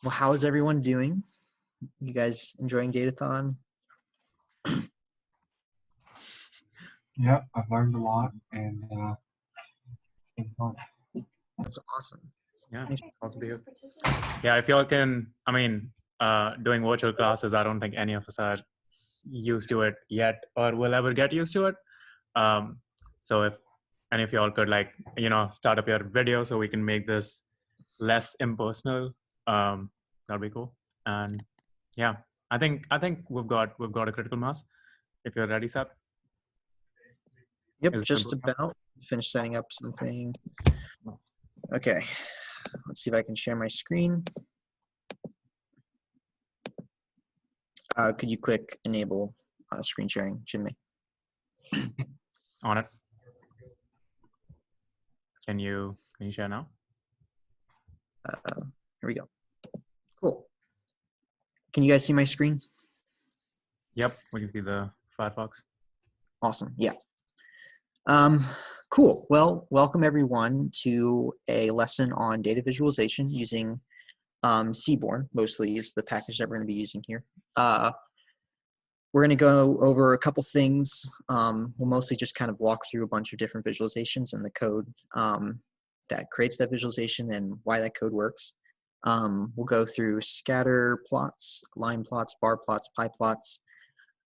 Well, how is everyone doing? You guys enjoying Datathon? Yeah, I've learned a lot, and it's been fun. That's awesome. Yeah, Thanks. awesome to hear. Yeah, if y'all can, doing virtual classes, I don't think any of us are used to it yet or will ever get used to it. So if y'all could start up your video so we can make this less impersonal, that'd be cool. And yeah, I think we've got a critical mass. If you're ready, Seth. Yep, Is it just simple? about. Finish setting up something. Okay, let's see if I can share my screen. Could you quick enable screen sharing, Jimmy? On it. Can you share now? Here we go. Cool. Can you guys see my screen? Yep, we can see the Firefox. Awesome. Yeah. Cool. Well, welcome everyone to a lesson on data visualization using Seaborn. Mostly is the package that we're going to be using here. We're going to go over a couple things. We'll mostly just kind of walk through a bunch of different visualizations and the code that creates that visualization and why that code works. We'll go through scatter plots, line plots, bar plots, pie plots.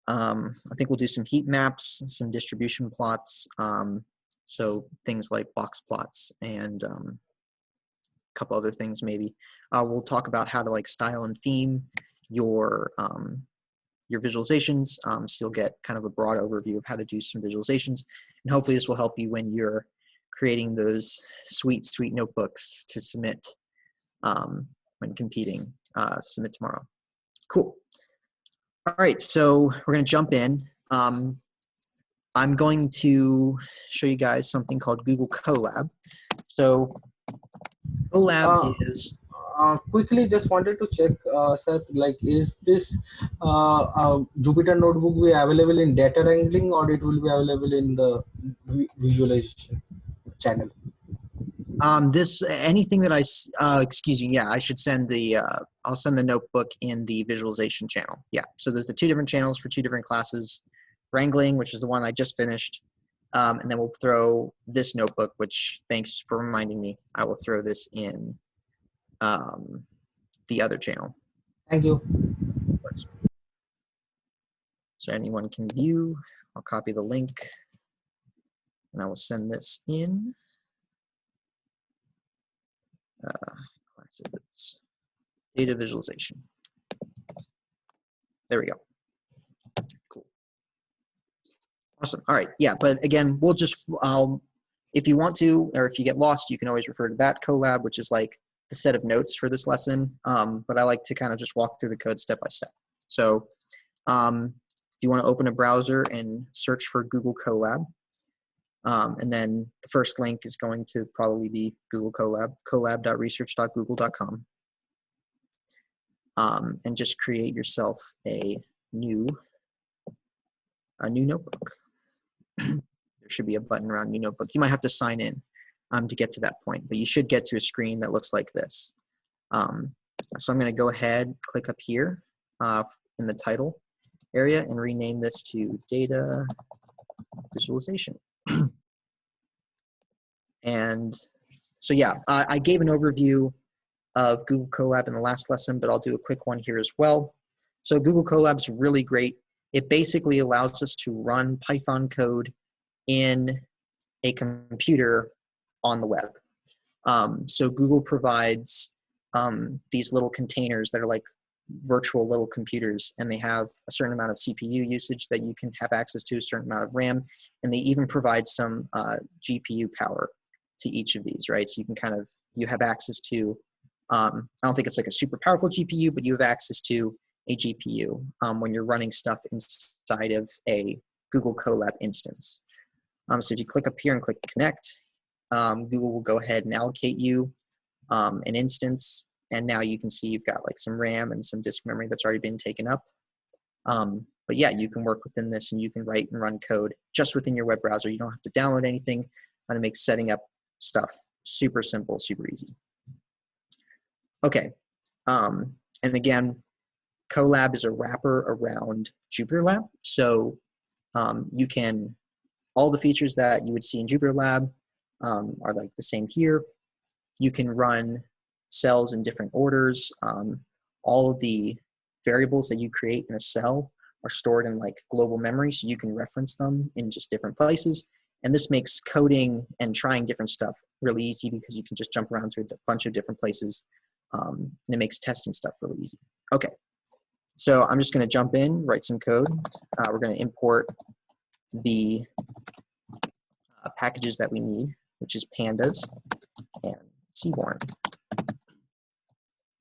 I think we'll do some heat maps, some distribution plots, so things like box plots and a couple other things maybe. We'll talk about how to like style and theme your visualizations, so you'll get kind of a broad overview of how to do some visualizations, and hopefully this will help you when you're creating those sweet notebooks to submit when competing. Submit tomorrow. Cool. All right, so we're going to jump in. I'm going to show you guys something called Google Collab. So Collab is... Quickly, just wanted to check, Seth, like, is this Jupyter notebook be available in data wrangling, or it will be available in the visualization channel? Anything that excuse me, yeah, I should send the, I'll send the notebook in the visualization channel. Yeah, so there's the two different channels for two different classes. Wrangling, which is the one I just finished, and then we'll throw this notebook, which, thanks for reminding me, I will throw this in the other channel. Thank you. So anyone can view. I'll copy the link, and I will send this in. Classes, data visualization. There we go. Cool. Awesome. All right. Yeah, but again, we'll just, if you want to, or if you get lost, you can always refer to that Collab, which is like the set of notes for this lesson. But I like to kind of just walk through the code step by step. So if you want to open a browser and search for Google Collab, and then the first link is going to probably be Google Collab, collab.research.google.com. And just create yourself a new notebook. There should be a button around new notebook. You might have to sign in to get to that point, but you should get to a screen that looks like this. So I'm going to go ahead, click up here in the title area and rename this to data visualization. And so yeah, I gave an overview of Google Colab in the last lesson, but I'll do a quick one here as well. So Google Colab is really great. It basically allows us to run Python code in a computer on the web. So Google provides these little containers that are like virtual little computers, and they have a certain amount of CPU usage that you can have access to, a certain amount of RAM, and they even provide some GPU power to each of these, right? So you can kind of, you have access to, I don't think it's like a super powerful GPU, but you have access to a GPU when you're running stuff inside of a Google Colab instance. So if you click up here and click connect, Google will go ahead and allocate you an instance, and now you can see you've got like some RAM and some disk memory that's already been taken up. But yeah, you can work within this and you can write and run code just within your web browser. You don't have to download anything, and it makes setting up stuff super simple, super easy. Okay, And again, Collab is a wrapper around JupyterLab. So you can, all the features that you would see in JupyterLab are like the same here. You can run cells in different orders. All of the variables that you create in a cell are stored in like global memory, so you can reference them in just different places. And this makes coding and trying different stuff really easy because you can just jump around to a bunch of different places, and it makes testing stuff really easy. Okay, so I'm just going to jump in, write some code. We're going to import the packages that we need, which is pandas and seaborn.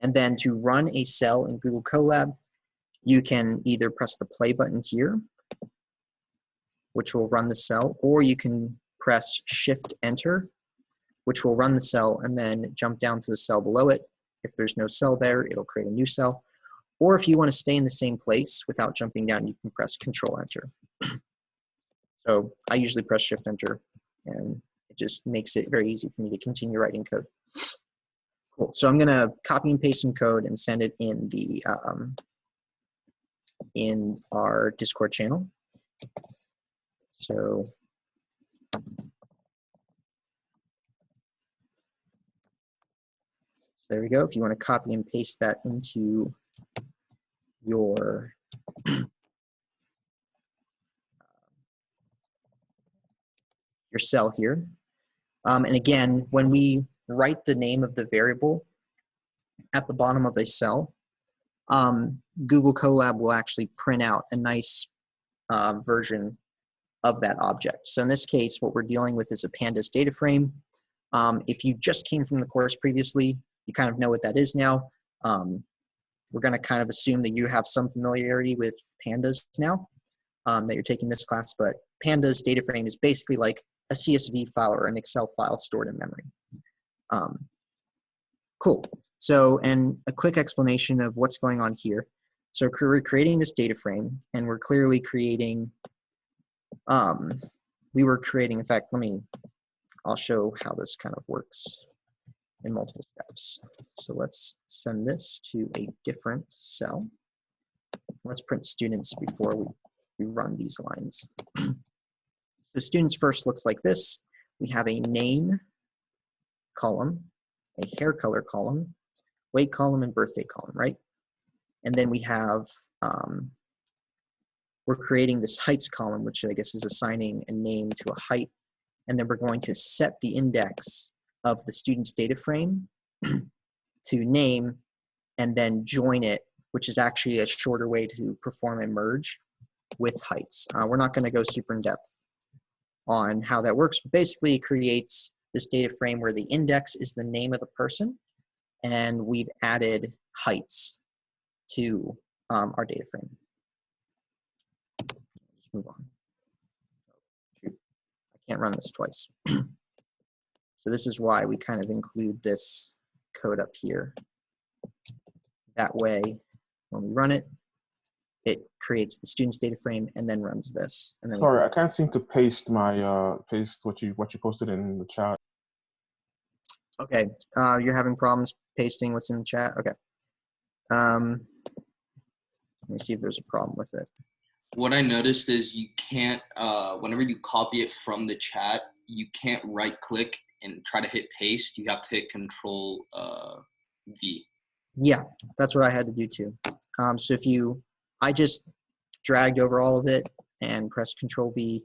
And then to run a cell in Google Colab, you can either press the play button here, which will run the cell, or you can press Shift Enter, which will run the cell and then jump down to the cell below it. If there's no cell there, it'll create a new cell. Or if you want to stay in the same place without jumping down, you can press Control Enter. So I usually press Shift Enter, and it just makes it very easy for me to continue writing code. Cool. So I'm going to copy and paste some code and send it in the in our Discord channel. So there we go. If you want to copy and paste that into your cell here. And again, when we write the name of the variable at the bottom of a cell, Google Colab will actually print out a nice version of that object. So in this case, what we're dealing with is a pandas data frame. If you just came from the course previously, you kind of know what that is now. We're going to kind of assume that you have some familiarity with pandas now, that you're taking this class, but pandas data frame is basically like a CSV file or an Excel file stored in memory. Cool. So, and a quick explanation of what's going on here. So we're creating this data frame, and we're clearly creating, in fact, I'll show how this kind of works in multiple steps. So let's send this to a different cell. Let's print students before we run these lines. So students first looks like this. We have a name column, a hair color column, weight column, and birthday column, right? And then we have, we're creating this heights column, which I guess is assigning a name to a height. And then we're going to set the index of the student's data frame to name and then join it, which is actually a shorter way to perform a merge with heights. We're not going to go super in depth on how that works, but basically it creates this data frame where the index is the name of the person, and we've added heights to our data frame. Let's move on. Shoot. I can't run this twice. So this is why we kind of include this code up here. That way, when we run it, it creates the student's data frame and then runs this. And then sorry, I can't seem to paste my paste what you posted in the chat. Okay, you're having problems pasting what's in the chat. Okay. Let me see if there's a problem with it. What I noticed is you can't, whenever you copy it from the chat, you can't right click and try to hit paste. You have to hit Control V. Yeah, that's what I had to do too. So I just dragged over all of it and pressed Control V.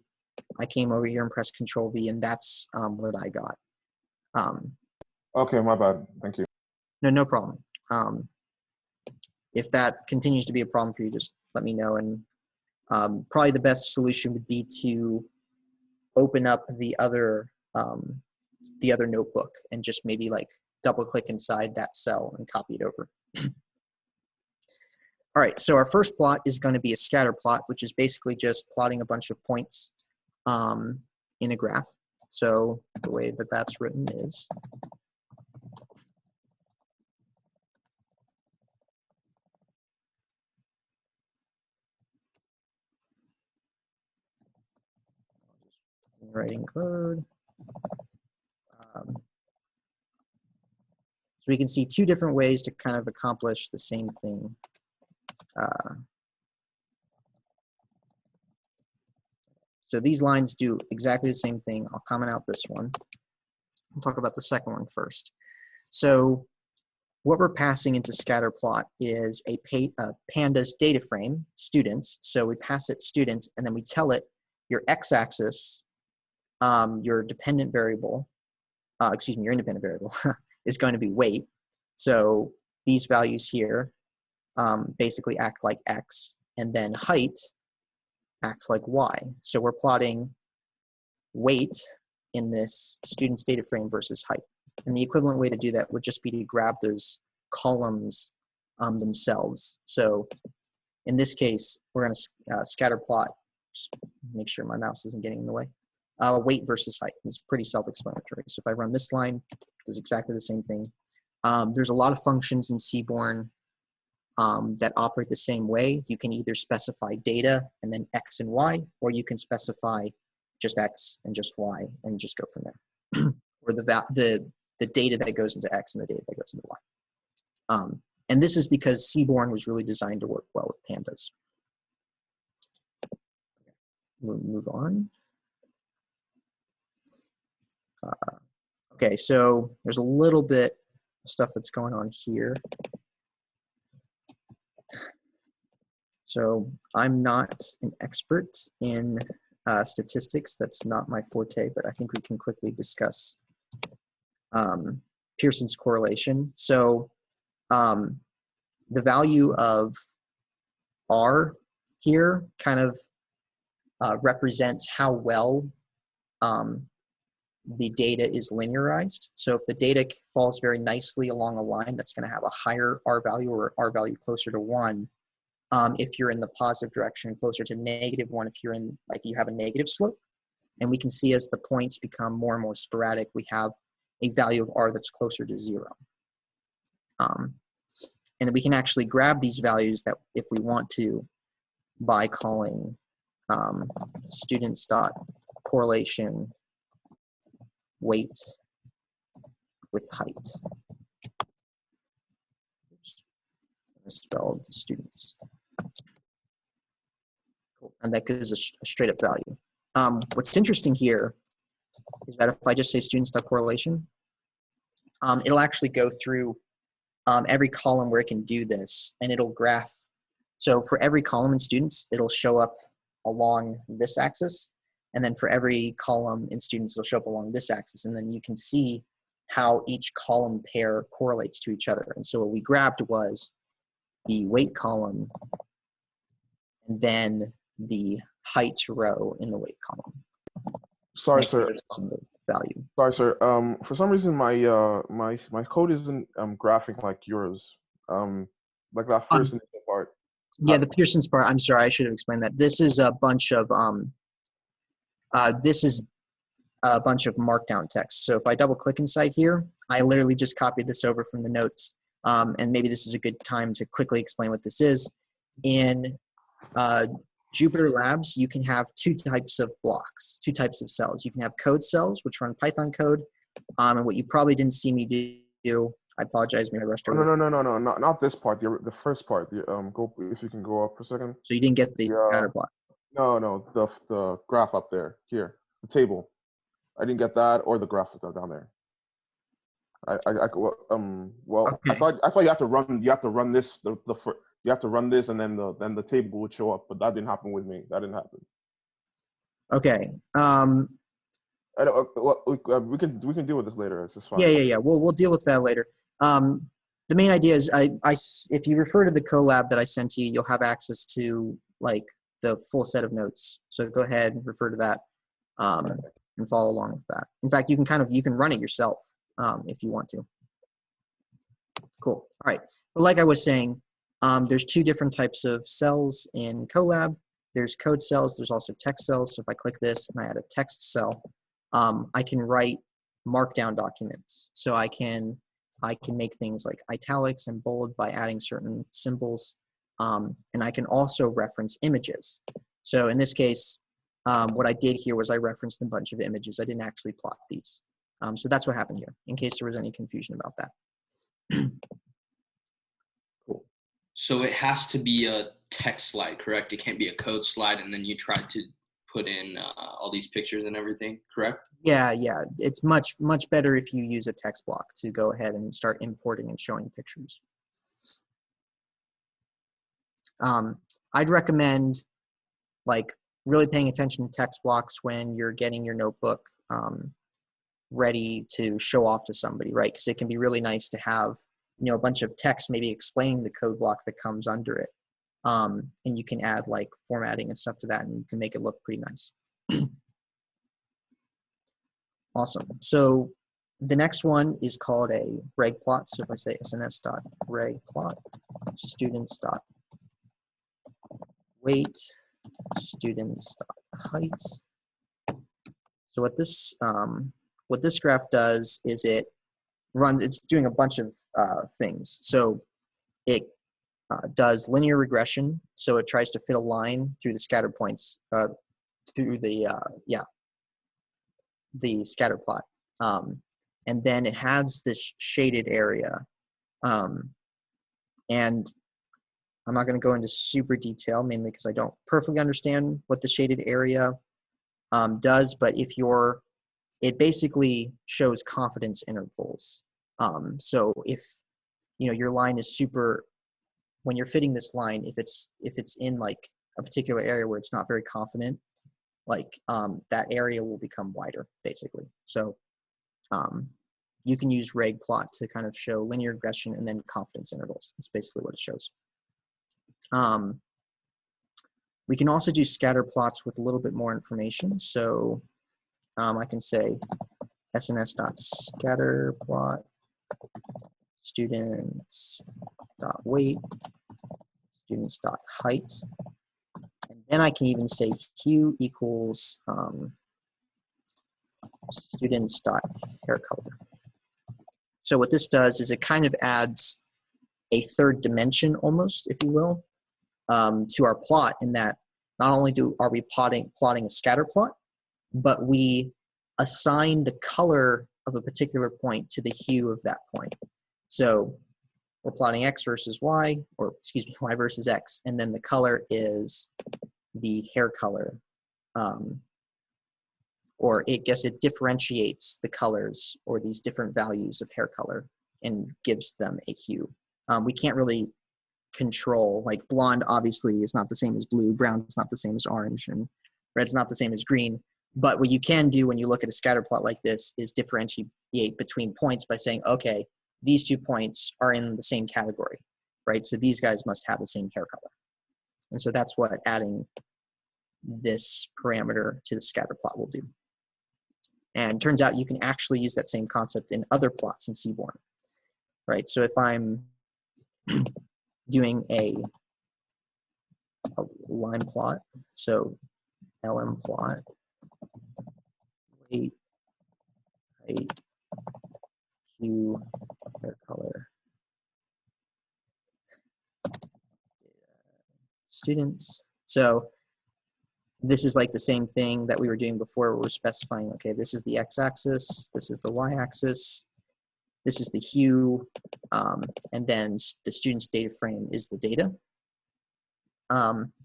I came over here and pressed Control V, and that's what I got. Okay, my bad. Thank you. No problem. If that continues to be a problem for you, just let me know. And probably the best solution would be to open up the other notebook and just maybe like double click inside that cell and copy it over. All right, so our first plot is going to be a scatter plot, which is basically just plotting a bunch of points in a graph. So the way that that's written is writing code. we can see two different ways to kind of accomplish the same thing. So these lines do exactly the same thing. I'll comment out this one. We'll talk about the second one first. So what we're passing into scatterplot is a pandas data frame, students. So we pass it students, and then we tell it your x-axis, your dependent variable, excuse me, your independent variable is going to be weight. So these values here basically act like x, and then height acts like y. So we're plotting weight in this student's data frame versus height. And the equivalent way to do that would just be to grab those columns themselves. So in this case, we're going to scatter plot, just make sure my mouse isn't getting in the way, weight versus height. It's pretty self-explanatory. So if I run this line, it does exactly the same thing. There's a lot of functions in Seaborn that operate the same way. You can either specify data and then x and y, or you can specify just x and just y and just go from there. Or the data that goes into x and the data that goes into y. And this is because Seaborn was really designed to work well with pandas. We'll move on. Okay, so there's a little bit of stuff that's going on here. So I'm not an expert in statistics. That's not my forte, but I think we can quickly discuss Pearson's correlation. So the value of R here kind of represents how well the data is linearized. So if the data falls very nicely along a line, that's going to have a higher R value, or R value closer to 1. If you're in the positive direction, closer to -1 if you're in, like, you have a negative slope. And we can see as the points become more and more sporadic, we have a value of R that's closer to 0. And we can actually grab these values that if we want to by calling students.correlation weight with height. Oops. I spelled students. Cool. And that gives us a straight up value. What's interesting here is that if I just say students.correlation, it'll actually go through every column where it can do this, and it'll graph. So for every column in students, it'll show up along this axis, and then for every column in students, it'll show up along this axis, and then you can see how each column pair correlates to each other. And so what we grabbed was the weight column and then the height row in the weight column. Sorry, sir. The value. Sorry, sir. For some reason, my code isn't graphing like yours. Like that first initial part. Yeah, the Pearson's part. I'm sorry, I should have explained that. This is a bunch of markdown text. So if I double click inside here, I literally just copied this over from the notes. And maybe this is a good time to quickly explain what this is. In Jupyter Labs, you can have two types of blocks, two types of cells. You can have code cells, which run Python code. And what you probably didn't see me do, I apologize, maybe I rushed over. No, not this part. The first part. Go if you can go up for a second. So you didn't get the scatter plot. No, the graph up there, here, the table. I didn't get that or the graph down there. Well, Okay. I thought you have to run this you have to run this and then the table would show up, but that didn't happen with me. That didn't happen. Okay. We can deal with this later. It's just fine. Yeah. We'll deal with that later. The main idea is if you refer to the Collab that I sent to you, you'll have access to like the full set of notes. So go ahead and refer to that and follow along with that. In fact, you can run it yourself if you want to. Cool. All right. But like I was saying, there's two different types of cells in Collab. There's code cells. There's also text cells. So if I click this and I add a text cell, I can write markdown documents. So I can make things like italics and bold by adding certain symbols. And I can also reference images. So in this case, what I did here was I referenced a bunch of images. I didn't actually plot these. So that's what happened here, in case there was any confusion about that. Cool. So it has to be a text slide, correct? It can't be a code slide, and then you try to put in all these pictures and everything, correct? Yeah, yeah. It's much better if you use a text block to go ahead and start importing and showing pictures. I'd recommend like really paying attention to text blocks when you're getting your notebook ready to show off to somebody, right? Because it can be really nice to have, you know, a bunch of text maybe explaining the code block that comes under it. And you can add like formatting and stuff to that, and you can make it look pretty nice. Awesome. So the next one is called a reg plot. So if I say sns.regplot, students.weight, students.height. So what this graph does is it's doing a bunch of things. So it does linear regression. So it tries to fit a line through the scatter points, through the scatter plot. And then it has this shaded area. And I'm not going to go into super detail, mainly because I don't perfectly understand what the shaded area does, but it basically shows confidence intervals. So if your line is when you're fitting this line, if it's in like a particular area where it's not very confident, like that area will become wider, basically. So you can use reg plot to kind of show linear regression and then confidence intervals. That's basically what it shows. We can also do scatter plots with a little bit more information. So I can say sns.scatterplot, students.weight, students.height. And then I can even say hue equals students.haircolor. So what this does is it kind of adds a third dimension almost, if you will, to our plot, in that not only are we plotting a scatter plot, but we assign the color of a particular point to the hue of that point. So we're plotting X versus Y, or excuse me, Y versus X, and then the color is the hair color. Or I guess it differentiates the colors or these different values of hair color and gives them a hue. We can't really control, like blonde obviously is not the same as blue, brown is not the same as orange, and red's not the same as green. But what you can do when you look at a scatter plot like this is differentiate between points by saying, okay, these 2 points are in the same category, right? So these guys must have the same hair color. And so that's what adding this parameter to the scatter plot will do. And it turns out you can actually use that same concept in other plots in Seaborn, right? So if I'm doing a line plot, so lm plot, weight, height, hue, hair color, students. So this is like the same thing that we were doing before, where we're specifying, okay, this is the x-axis, this is the y-axis, this is the hue, and then the student's data frame is the data.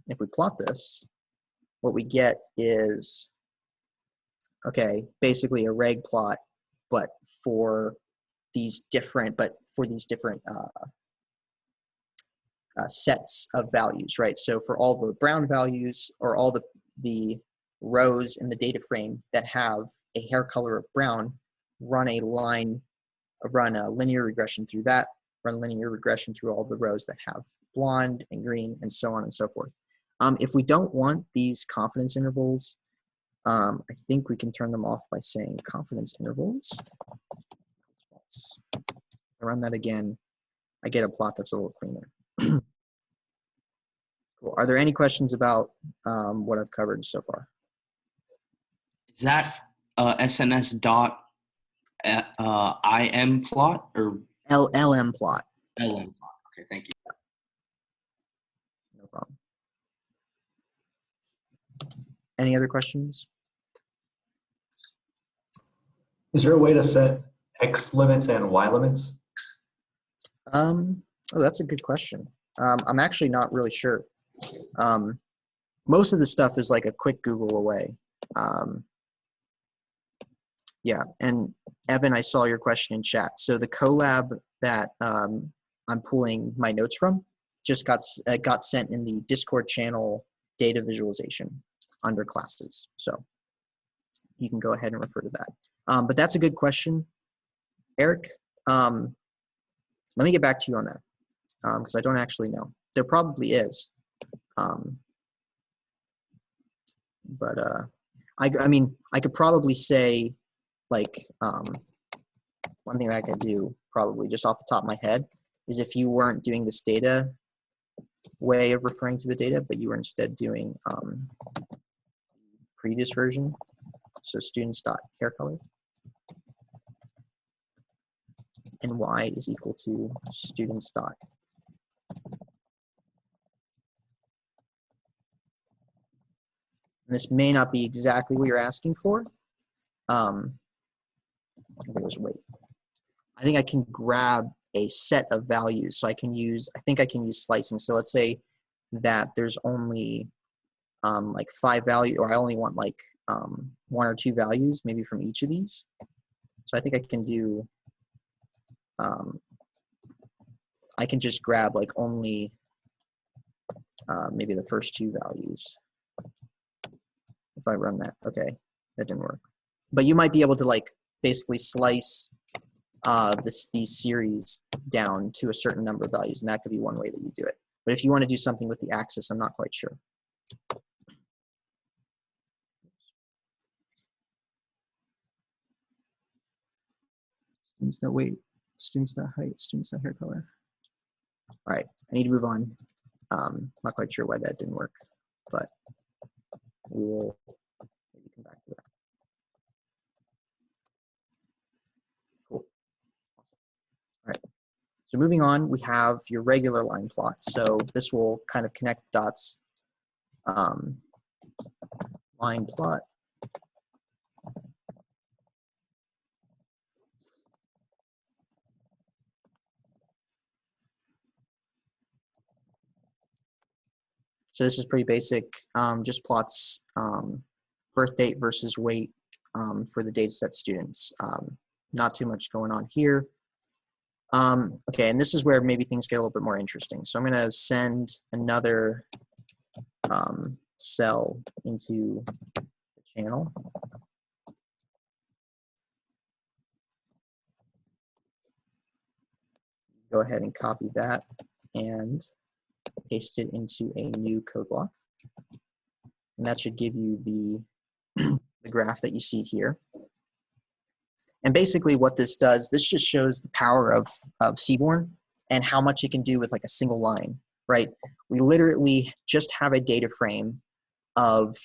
If we plot this, what we get is, okay, basically a reg plot, but for these different sets of values, right? So for all the brown values, or all the rows in the data frame that have a hair color of brown, run a linear regression through that, run linear regression through all the rows that have blonde and green, and so on and so forth. If we don't want these confidence intervals, I think we can turn them off by saying confidence intervals. If I run that again, I get a plot that's a little cleaner. Cool. Are there any questions about what I've covered so far? Is that SNS dot IM plot or LM plot? LM plot. Okay, thank you. No problem. Any other questions? Is there a way to set X limits and Y limits? Oh, that's a good question. I'm actually not really sure. Most of the stuff is like a quick Google away. Yeah, and Evan, I saw your question in chat. So the Collab that I'm pulling my notes from just got sent in the Discord channel data visualization under classes. So you can go ahead and refer to that. But that's a good question, Eric. Let me get back to you on that because I don't actually know. There probably is. But I mean, I could probably say, like, one thing that I could do probably just off the top of my head is if you weren't doing this data way of referring to the data, but you were instead doing previous version, so students.hair color, and y is equal to students dot. And this may not be exactly what you're asking for. I think it was weight. I think I can grab a set of values. So I can use, I think I can use slicing. So let's say that there's only like 5 values, or I only want like 1 or 2 values maybe from each of these. So I think I can do, I can just grab like only maybe the first 2 values. If I run that, okay, that didn't work. But you might be able to like basically slice these series down to a certain number of values, and that could be one way that you do it. But if you want to do something with the axis, I'm not quite sure. Students no weight, students not height, students not hair color. All right, I need to move on. Not quite sure why that didn't work, but we will maybe come back to that. Cool. Awesome. All right. So moving on, we have your regular line plot. So this will kind of connect dots. Line plot. So this is pretty basic, just plots birth date versus weight for the data set students. Not too much going on here. Okay, and this is where maybe things get a little bit more interesting. So I'm going to send another cell into the channel. Go ahead and copy that and paste it into a new code block. And that should give you the graph that you see here. And basically what this does, this just shows the power of Seaborn and how much it can do with like a single line, right? We literally just have a data frame of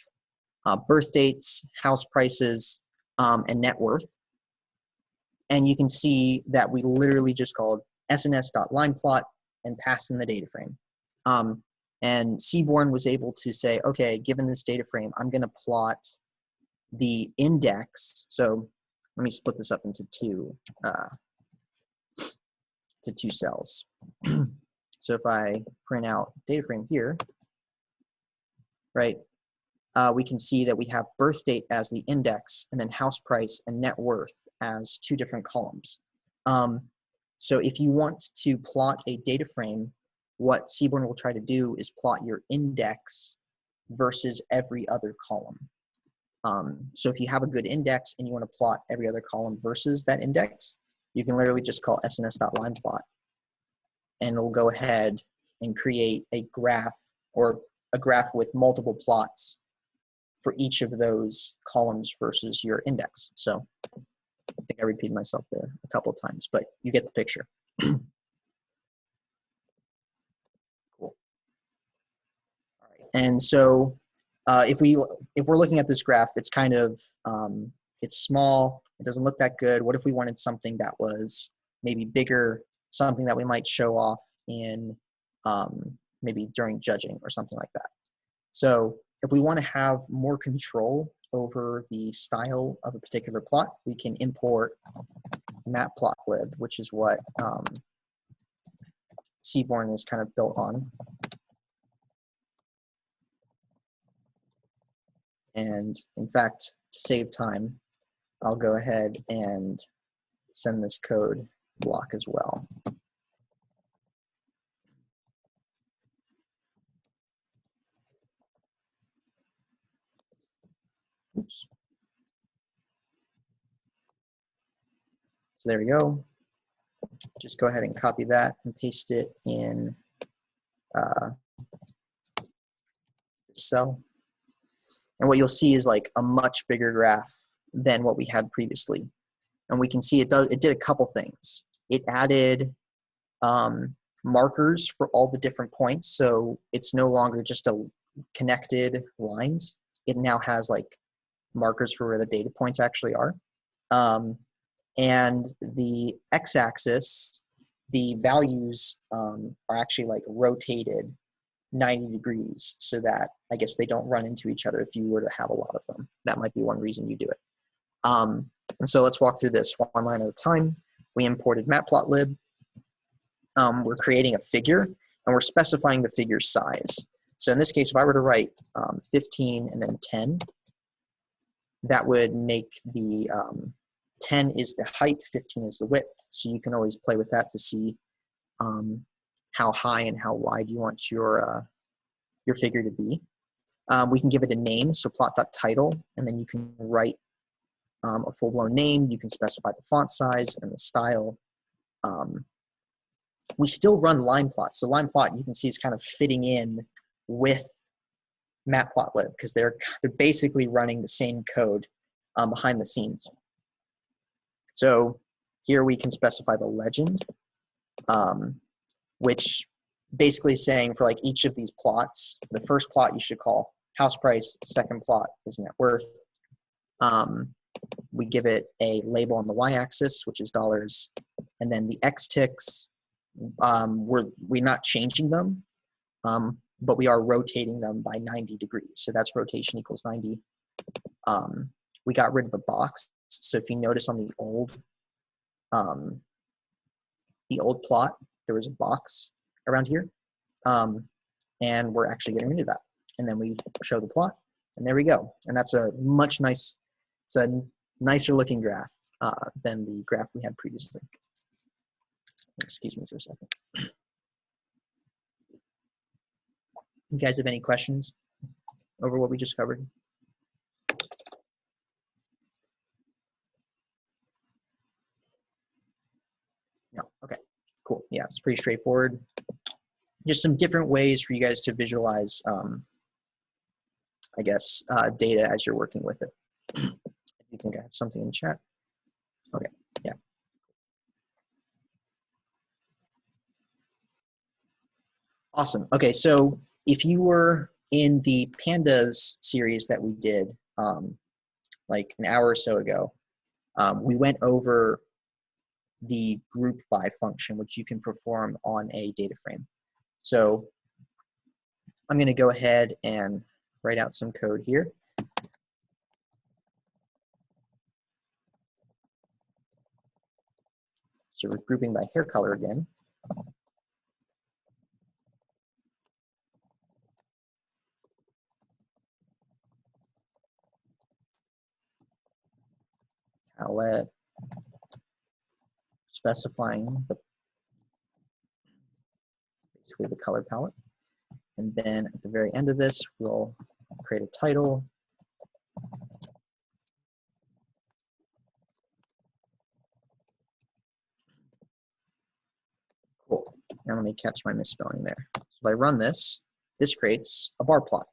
birth dates, house prices, and net worth. And you can see that we literally just called sns.lineplot and passed in the data frame. And Seaborn was able to say, okay, given this data frame, I'm going to plot the index. So let me split this up into two cells. So if I print out data frame here, right, we can see that we have birth date as the index and then house price and net worth as 2 different columns. So if you want to plot a data frame, what Seaborn will try to do is plot your index versus every other column. So if you have a good index and you want to plot every other column versus that index, you can literally just call sns.lineplot, and it'll go ahead and create a graph, or a graph with multiple plots for each of those columns versus your index. So I think I repeated myself there a couple of times, but you get the picture. Cool. All right. And so if we're looking at this graph, it's kind of it's small. It doesn't look that good. What if we wanted something that was maybe bigger, something that we might show off in maybe during judging or something like that? So if we want to have more control over the style of a particular plot, we can import Matplotlib, which is what Seaborn is kind of built on. And in fact, to save time, I'll go ahead and send this code block as well. Oops. So there we go. Just go ahead and copy that and paste it in this cell. And what you'll see is like a much bigger graph than what we had previously. And we can see it did a couple things. It added markers for all the different points. So it's no longer just a connected lines. It now has like markers for where the data points actually are. And the x-axis, the values are actually like rotated 90 degrees so that I guess they don't run into each other if you were to have a lot of them. That might be one reason you do it. And so let's walk through this one line at a time. We imported Matplotlib. We're creating a figure, and we're specifying the figure's size. So in this case, if I were to write 15 and then 10, that would make the 10 is the height, 15 is the width. So you can always play with that to see how high and how wide you want your figure to be. We can give it a name, so plot.title, and then you can write a full-blown name. You can specify the font size and the style. We still run line plot. So line plot, you can see, is kind of fitting in with Matplotlib because they're basically running the same code behind the scenes. So here we can specify the legend, which basically is saying for like each of these plots, the first plot you should call house price, second plot is net worth. We give it a label on the y-axis, which is dollars, and then the x ticks, we're not changing them, but we are rotating them by 90 degrees. So that's rotation equals 90. We got rid of the box. So if you notice on the old plot, there was a box around here, and we're actually getting rid of that. And then we show the plot, and there we go. And that's a it's a nicer looking graph than the graph we had previously. Excuse me for a second. You guys have any questions over what we just covered? No, okay, cool. Yeah, it's pretty straightforward. Just some different ways for you guys to visualize, I guess, data as you're working with it. Do you think I have something in chat? Okay, yeah. Awesome. Okay, so if you were in the pandas series that we did like an hour or so ago, we went over the group by function, which you can perform on a data frame. So I'm going to go ahead and write out some code here. So we're grouping by hair color again. Palette, specifying basically the color palette. And then at the very end of this, we'll create a title. Cool. Now let me catch my misspelling there. So if I run this, this creates a bar plot.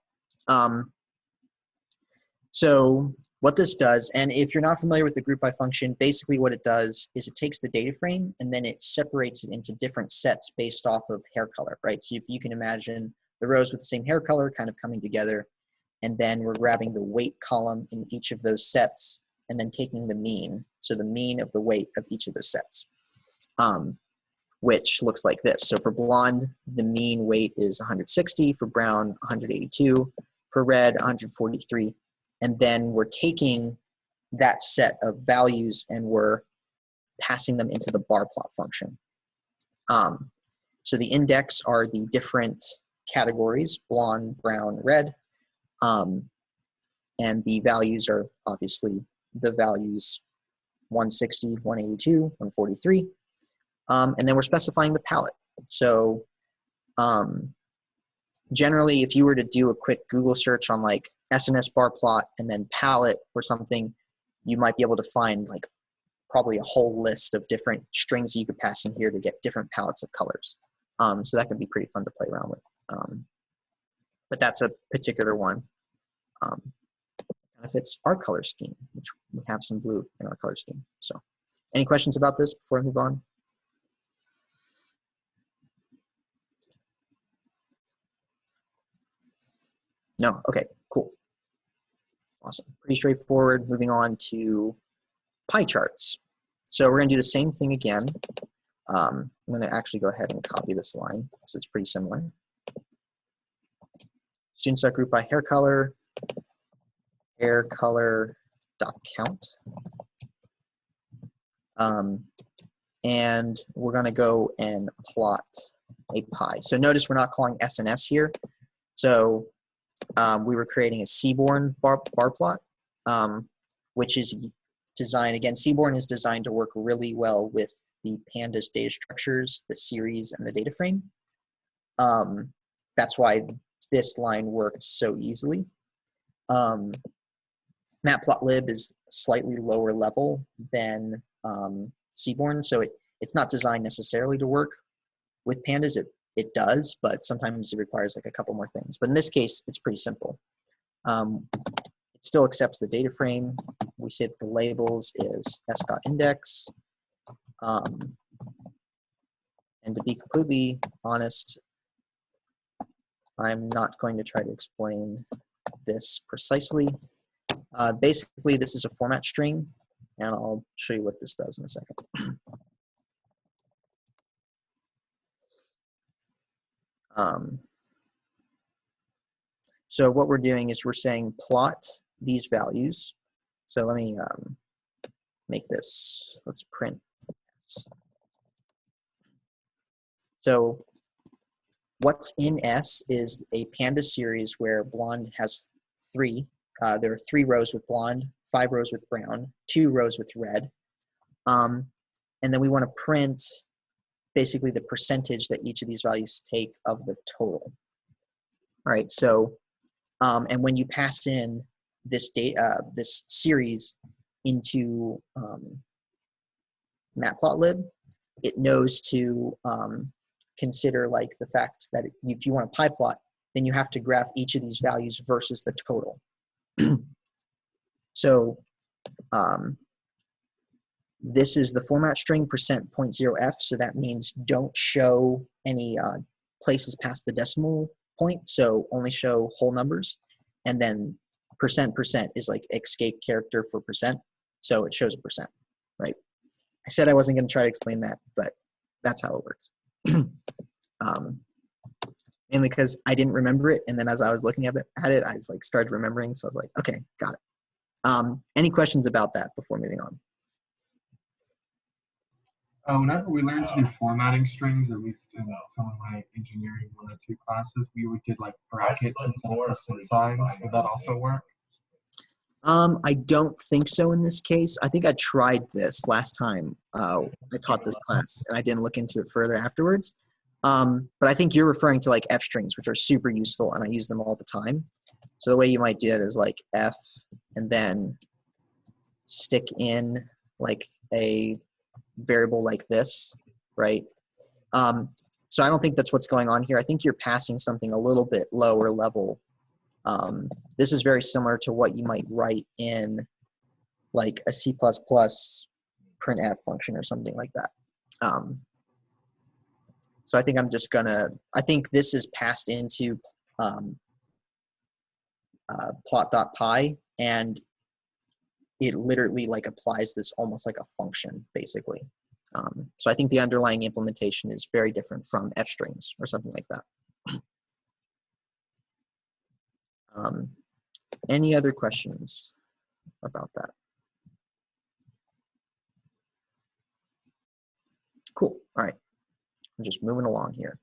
So what this does, and if you're not familiar with the group by function, basically what it does is it takes the data frame and then it separates it into different sets based off of hair color, right? So if you can imagine the rows with the same hair color kind of coming together, and then we're grabbing the weight column in each of those sets and then taking the mean, so the mean of the weight of each of those sets, which looks like this. So for blonde, the mean weight is 160, for brown, 182, for red, 143. And then we're taking that set of values and we're passing them into the bar plot function. So the index are the different categories, blonde, brown, red. And the values are obviously the values 160, 182, 143. And then we're specifying the palette. So generally, if you were to do a quick Google search on like SNS bar plot and then palette or something, you might be able to find like probably a whole list of different strings you could pass in here to get different palettes of colors. So that could be pretty fun to play around with. But that's a particular one. Kind of fits our color scheme, which we have some blue in our color scheme. So any questions about this before I move on? No? Okay, cool. Awesome. Pretty straightforward. Moving on to pie charts. So we're going to do the same thing again. I'm going to actually go ahead and copy this line because it's pretty similar. Students are grouped by hair color dot count. And we're going to go and plot a pie. So notice we're not calling SNS here. So we were creating a seaborn bar plot, which is designed, again, seaborn is designed to work really well with the pandas data structures, the series, and the data frame. That's why this line worked so easily. Matplotlib is slightly lower level than seaborn, so it's not designed necessarily to work with pandas. It does, but sometimes it requires like a couple more things. But in this case, it's pretty simple. It still accepts the data frame. We say that the labels is s.index. And to be completely honest, I'm not going to try to explain this precisely. Basically, this is a format string, and I'll show you what this does in a second. So what we're doing is we're saying plot these values. So let me make this, let's print this. So what's in S is a panda series where blonde has three. There are 3 rows with blonde, 5 rows with brown, 2 rows with red. And then we want to print basically the percentage that each of these values take of the total. All right, so, and when you pass in this data, this series into Matplotlib, it knows to consider like the fact that if you want a pie plot, then you have to graph each of these values versus the total. So this is the format string %.0f, so that means don't show any places past the decimal point, so only show whole numbers. And then % is like escape character for %, so it shows a %, right? I said I wasn't going to try to explain that, but that's how it works. Mainly because I didn't remember it, and then as I was looking at it, I was like started remembering, so I was like, okay, got it. Any questions about that before moving on? Whenever we learned to do formatting strings, at least in some of my engineering 1 or 2 classes, we would get like brackets instead of % signs. Would that also work? I don't think so in this case. I think I tried this last time I taught this class, and I didn't look into it further afterwards. But I think you're referring to like F strings, which are super useful, and I use them all the time. So the way you might do it is like F, and then stick in like a variable like this, right? So I don't think that's what's going on here. I think you're passing something a little bit lower level. This is very similar to what you might write in like a C++ printf function or something like that. So I think I'm just gonna, I think this is passed into plot.py, and it literally like applies this almost like a function basically. So I think the underlying implementation is very different from F strings or something like that. Any other questions about that? Cool. All right. I'm just moving along here.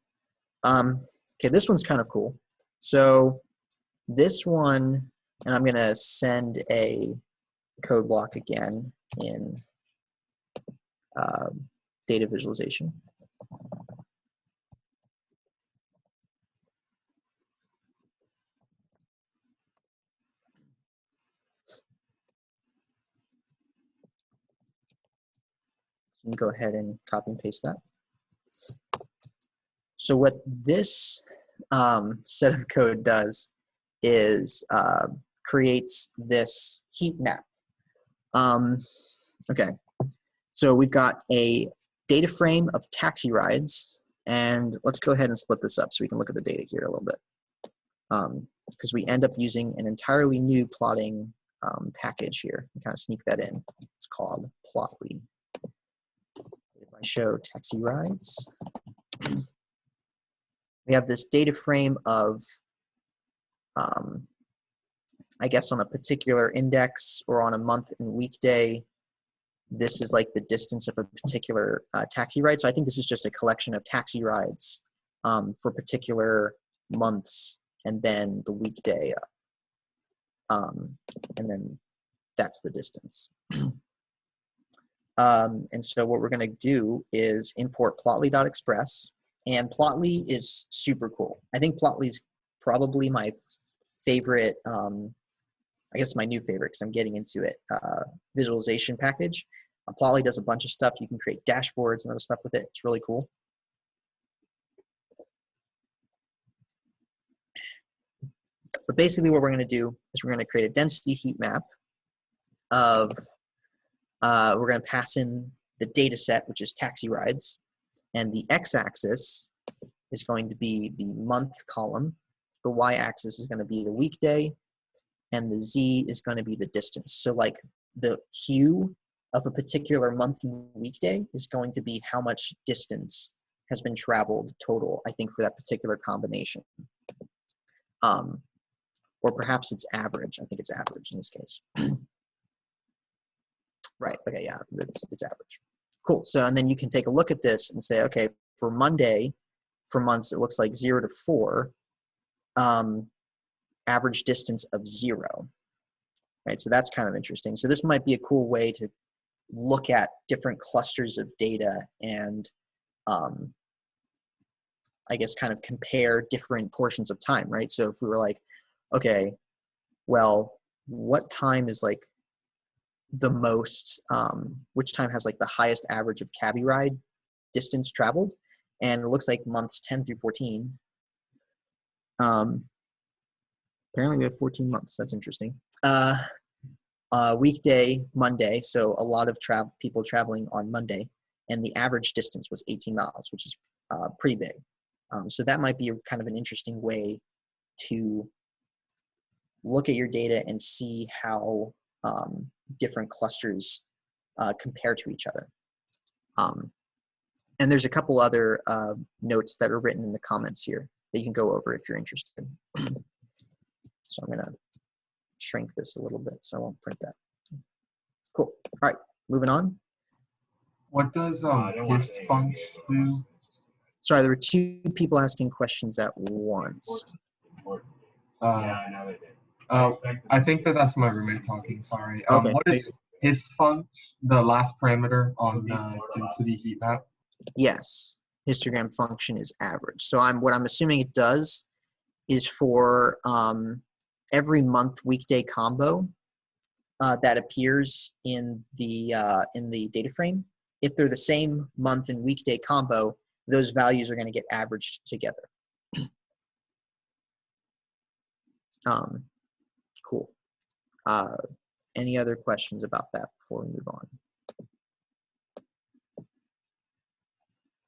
Okay, this one's kind of cool. So this one, and I'm gonna send a code block again in data visualization. You can go ahead and copy and paste that. So what this set of code does is creates this heat map. Okay, so we've got a data frame of taxi rides, and let's go ahead and split this up so we can look at the data here a little bit. Because we end up using an entirely new plotting package here. We kind of sneak that in. It's called Plotly. If I show taxi rides, we have this data frame of, I guess on a particular index or on a month and weekday, this is like the distance of a particular taxi ride. So I think this is just a collection of taxi rides for particular months, and then the weekday, and then that's the distance. And so what we're going to do is import plotly.express, and Plotly is super cool. I think Plotly is probably my favorite, I guess my new favorite because I'm getting into it, visualization package. Plotly does a bunch of stuff. You can create dashboards and other stuff with it. It's really cool. But basically what we're going to do is we're going to create a density heat map of, we're going to pass in the data set, which is taxi rides, and the x-axis is going to be the month column, the y-axis is going to be the weekday, and the z is going to be the distance. So like the hue of a particular month and weekday is going to be how much distance has been traveled total, I think, for that particular combination. Or perhaps it's average. I think it's average in this case. Right, okay, yeah, it's average. Cool, so and then you can take a look at this and say, okay, for Monday, for months, it looks like 0 to 4, average distance of 0. Right, so that's kind of interesting. So this might be a cool way to look at different clusters of data and I guess kind of compare different portions of time, right? So if we were like, okay, well, what time is like the most, which time has like the highest average of cabbie ride distance traveled? And it looks like months 10 through 14. Apparently we have 14 months. That's interesting. Weekday, Monday, so a lot of people traveling on Monday, and the average distance was 18 miles, which is pretty big. So that might be kind of an interesting way to look at your data and see how different clusters compare to each other. And there's a couple other notes that are written in the comments here that you can go over if you're interested. So I'm going to shrink this a little bit so I won't print that. Cool. All right, moving on. What does hist func do? Sorry, there were two people asking questions at once. I think that's my roommate talking, sorry. Okay. What is hist func, the last parameter on the density heat map? Yes, histogram function is average. So what I'm assuming it does is for every month weekday combo that appears in the data frame. If they're the same month and weekday combo, those values are going to get averaged together. Cool. Any other questions about that before we move on?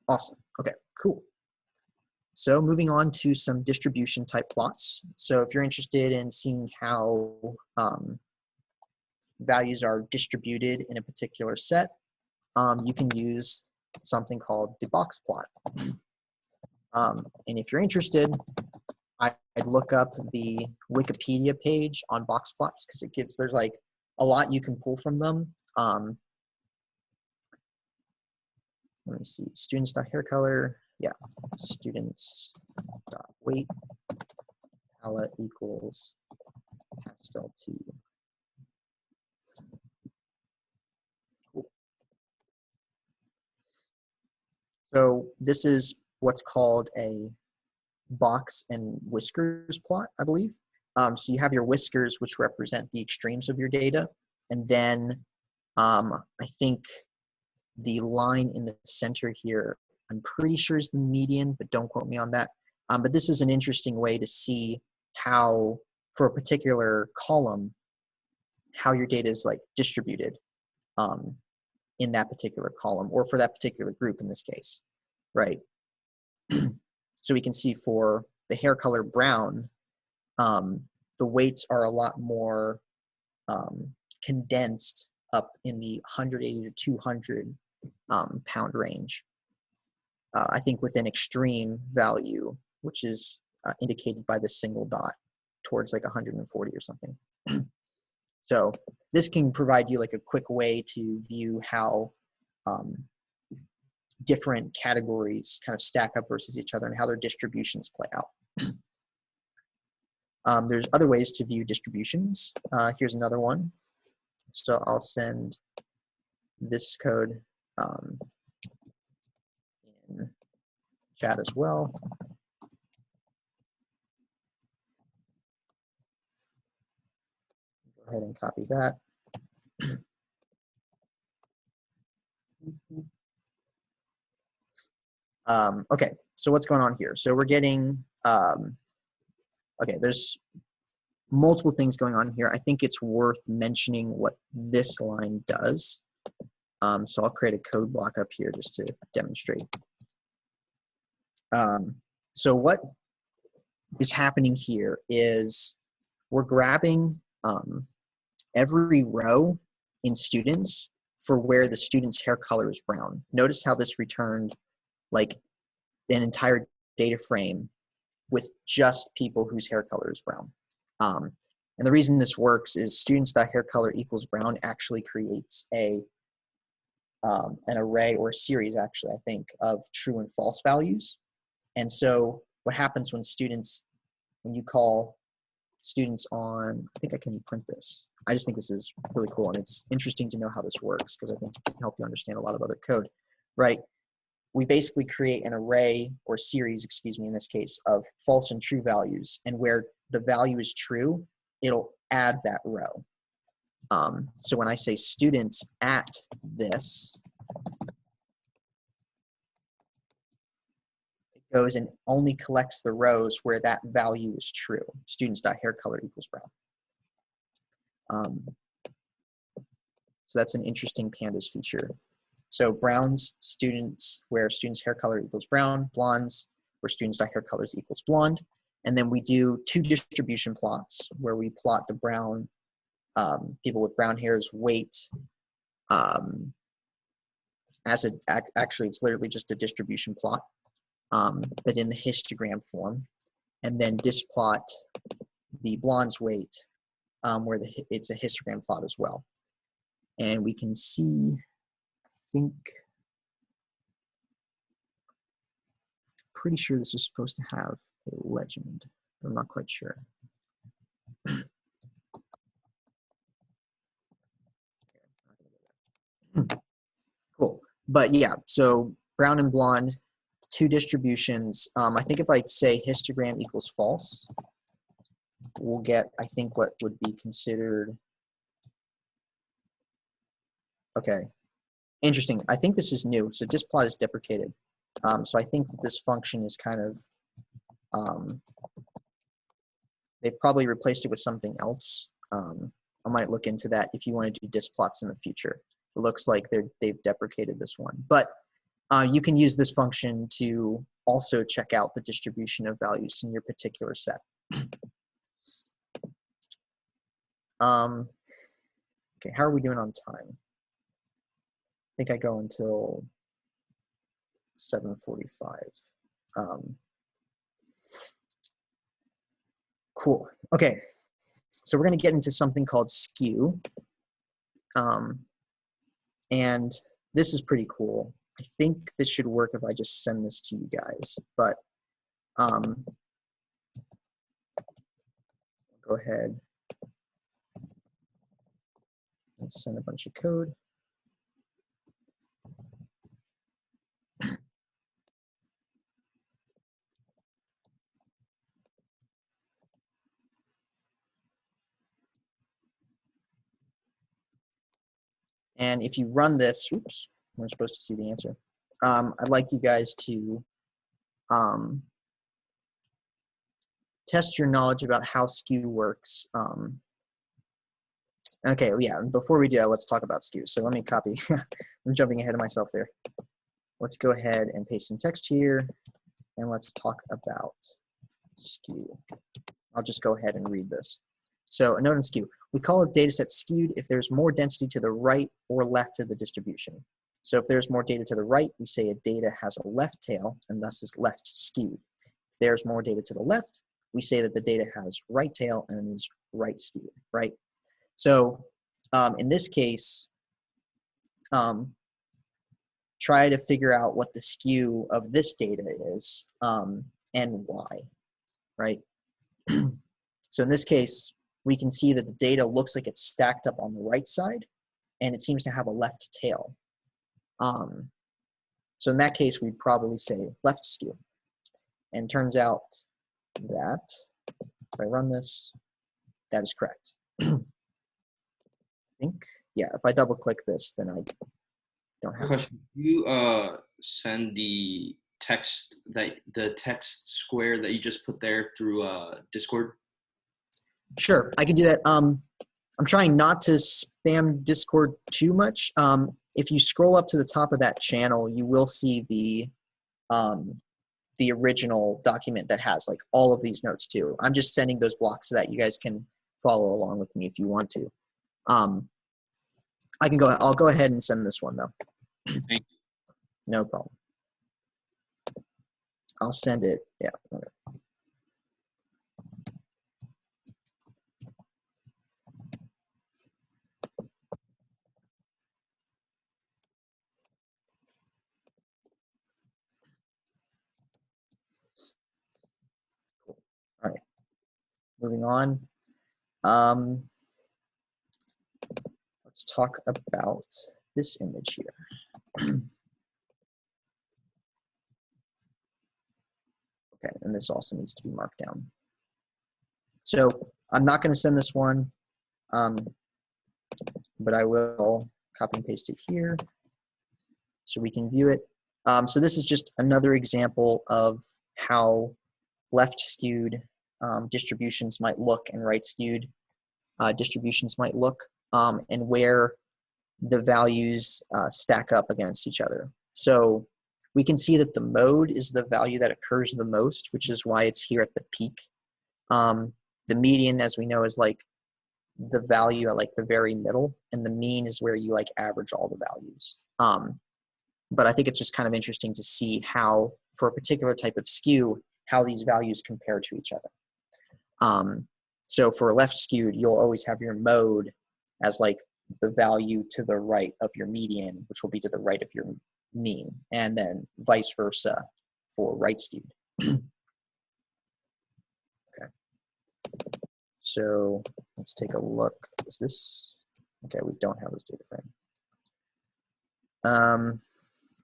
Awesome. Okay, cool. So moving on to some distribution type plots. So if you're interested in seeing how values are distributed in a particular set, you can use something called the box plot. And if you're interested, I'd look up the Wikipedia page on box plots because there's like a lot you can pull from them. Let me see, students.haircolor, yeah, students dot weight palette equals pastel 2. Cool. So this is what's called a box and whiskers plot, I believe. So you have your whiskers, which represent the extremes of your data, and then I think the line in the center here, I'm pretty sure is the median, but don't quote me on that. But this is an interesting way to see how, for a particular column, how your data is like distributed in that particular column, or for that particular group in this case, right? So we can see for the hair color brown, the weights are a lot more condensed up in the 180 to 200 pound range. I think with an extreme value, which is indicated by the single dot towards like 140 or something. So this can provide you like a quick way to view how different categories kind of stack up versus each other and how their distributions play out. There's other ways to view distributions. Here's another one. So I'll send this code in chat as well. Go ahead and copy that. Okay, so what's going on here? So we're getting, okay, there's multiple things going on here. I think it's worth mentioning what this line does. So I'll create a code block up here just to demonstrate. So what is happening here is we're grabbing every row in students for where the student's hair color is brown. Notice how this returned like an entire data frame with just people whose hair color is brown. And the reason this works is students.haircolor equals brown actually creates an array or a series, actually, I think, of true and false values. And so what happens when you call students on, I think I can print this. I just think this is really cool, and it's interesting to know how this works because I think it can help you understand a lot of other code, right? We basically create an array or series, excuse me, in this case, of false and true values, and where the value is true, it'll add that row. So when I say students at this, it goes and only collects the rows where that value is true. Students.haircolor equals brown. So that's an interesting pandas feature. So browns, students, where students' hair color equals brown, blondes, where students.haircolors equals blonde. And then we do two distribution plots where we plot the brown, people with brown hair's weight actually it's literally just a distribution plot, but in the histogram form. And then displot the blonde's weight where it's a histogram plot as well. And we can see, I think, pretty sure this is supposed to have a legend. I'm not quite sure. Cool. But yeah, so brown and blonde, two distributions. I think if I say histogram equals false, we'll get, I think, what would be considered, okay, interesting. I think this is new. So displot is deprecated. So I think that this function is kind of, they've probably replaced it with something else. I might look into that if you want to do displots in the future. It looks like they've deprecated this one. But you can use this function to also check out the distribution of values in your particular set. Okay, how are we doing on time? I think I go until 7:45. Cool. Okay, so we're going to get into something called skew. And this is pretty cool. I think this should work if I just send this to you guys, but go ahead and send a bunch of code. And if you run this, oops, we're supposed to see the answer. I'd like you guys to test your knowledge about how skew works. Okay, yeah, before we do that, let's talk about skew. So let me copy. I'm jumping ahead of myself there. Let's go ahead and paste some text here, and let's talk about skew. I'll just go ahead and read this. So a note on skew. We call a data set skewed if there's more density to the right or left of the distribution. So if there's more data to the right, we say a data has a left tail and thus is left skewed. If there's more data to the left, we say that the data has right tail and is right skewed, right? So in this case, try to figure out what the skew of this data is and why, right? So in this case, we can see that the data looks like it's stacked up on the right side, and it seems to have a left tail. So in that case, we'd probably say left skew. And turns out that, if I run this, that is correct. I think, yeah, if I double click this, then I don't have question. You send the text square that you just put there through Discord? Sure, I can do that. I'm trying not to spam Discord too much. If you scroll up to the top of that channel, you will see the original document that has like all of these notes too. I'm just sending those blocks so that you guys can follow along with me if you want to. I can go. I'll go ahead and send this one though. Thank you. No problem. I'll send it. Yeah. Okay. Cool. All right. Moving on. Let's talk about this image here. Okay, and this also needs to be marked down. So I'm not going to send this one, but I will copy and paste it here so we can view it. So this is just another example of how left skewed distributions might look and right skewed distributions might look, and where the values stack up against each other. So we can see that the mode is the value that occurs the most, which is why it's here at the peak. The median, as we know, is like the value at like the very middle, and the mean is where you like average all the values. But I think it's just kind of interesting to see how, for a particular type of skew, how these values compare to each other. So for left skewed, you'll always have your mode as like the value to the right of your median, which will be to the right of your mean, and then vice versa for right skewed. Okay. So let's take a look. Is this, okay, we don't have this data frame.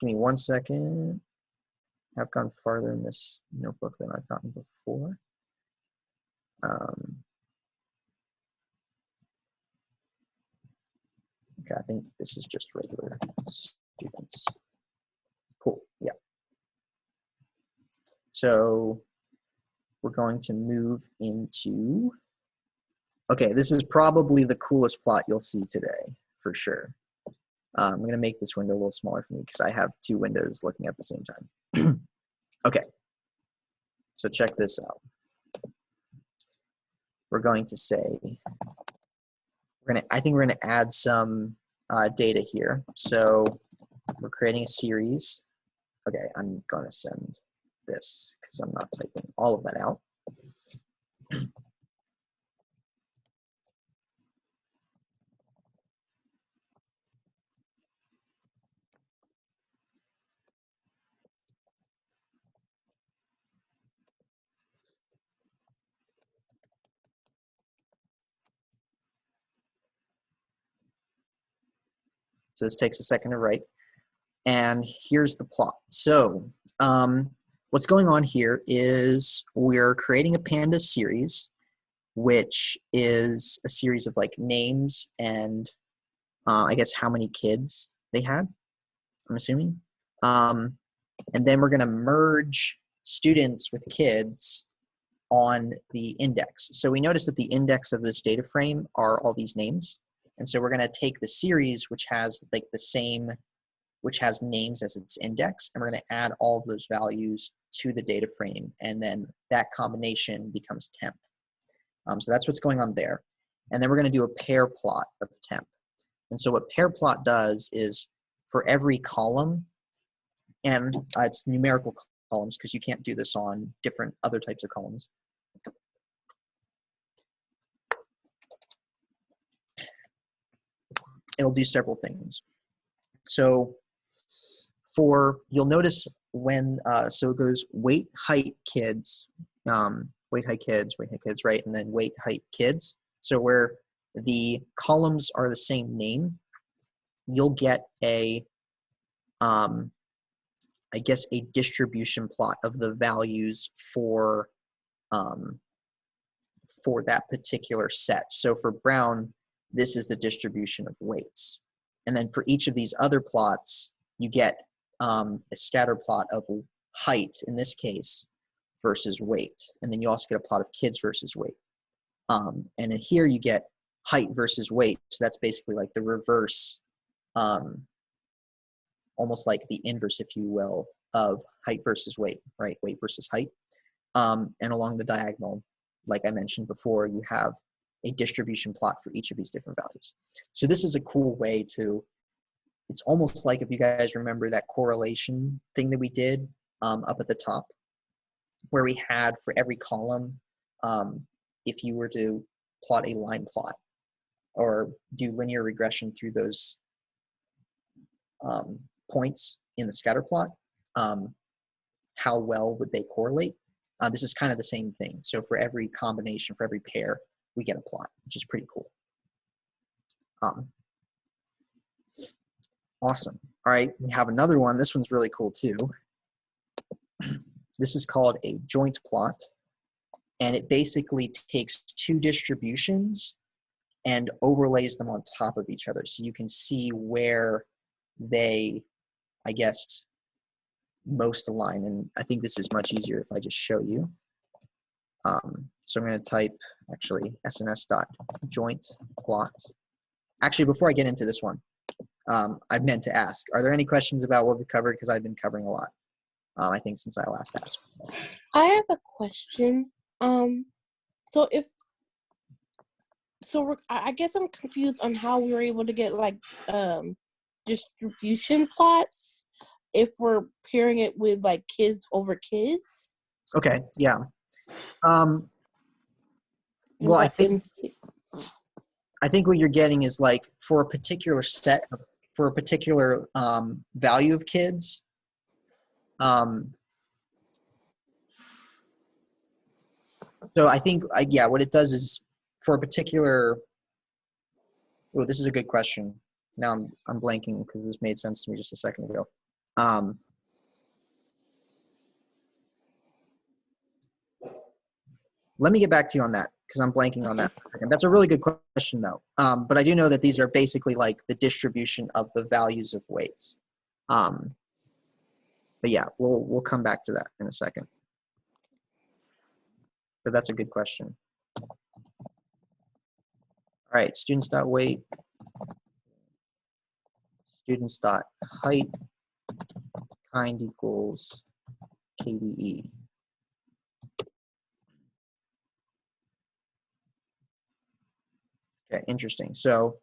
Give me 1 second. I've gone farther in this notebook than I've gotten before. Okay, I think this is just regular students. Cool, yeah. So we're going to move into, okay, this is probably the coolest plot you'll see today, for sure. I'm gonna make this window a little smaller for me because I have two windows looking at the same time. Okay, so check this out. We're going to say, I think we're gonna add some data here. So we're creating a series. Okay, I'm gonna send this because I'm not typing all of that out. So this takes a second to write. And here's the plot. So what's going on here is we're creating a pandas series, which is a series of like names and I guess how many kids they had, I'm assuming. And then we're going to merge students with kids on the index. So we notice that the index of this data frame are all these names. And so we're going to take the series, which has like the same, which has names as its index, and we're going to add all of those values to the data frame, and then that combination becomes temp. So that's what's going on there. And then we're going to do a pair plot of temp. And so what pair plot does is for every column, and it's numerical columns because you can't do this on different other types of columns. It'll do several things. So you'll notice when, so it goes weight, height, kids, weight, height, kids, right? And then weight, height, kids. So where the columns are the same name, you'll get a, I guess, a distribution plot of the values for that particular set. So for brown, this is the distribution of weights. And then for each of these other plots, you get a scatter plot of height, in this case, versus weight. And then you also get a plot of kids versus weight. And then here you get height versus weight. So that's basically like the reverse, almost like the inverse, if you will, of height versus weight, right? Weight versus height. And along the diagonal, like I mentioned before, you have a distribution plot for each of these different values. So this is a cool way to, it's almost like if you guys remember that correlation thing that we did up at the top, where we had for every column, if you were to plot a line plot or do linear regression through those points in the scatter plot, how well would they correlate? This is kind of the same thing. So for every combination, for every pair, we get a plot, which is pretty cool. Awesome. All right, we have another one. This one's really cool too. This is called a joint plot, and it basically takes two distributions and overlays them on top of each other. So you can see where they, I guess, most align. And I think this is much easier if I just show you. So I'm going to type actually sns.joint plot. Actually, before I get into this one, I meant to ask, are there any questions about what we covered? Because I've been covering a lot, I think, since I last asked. I have a question. I guess I'm confused on how we were able to get like distribution plots if we're pairing it with like kids over kids. Okay, yeah. Well, I think what you're getting is like for a particular set, for a particular value of kids, so I think, yeah, what it does is for a particular, oh, this is a good question. Now I'm blanking because this made sense to me just a second ago. Let me get back to you on that because I'm blanking on that. That's a really good question though. But I do know that these are basically like the distribution of the values of weights. But yeah, we'll come back to that in a second. But that's a good question. All right, students.weight, students.height, kind equals KDE. Okay, interesting. So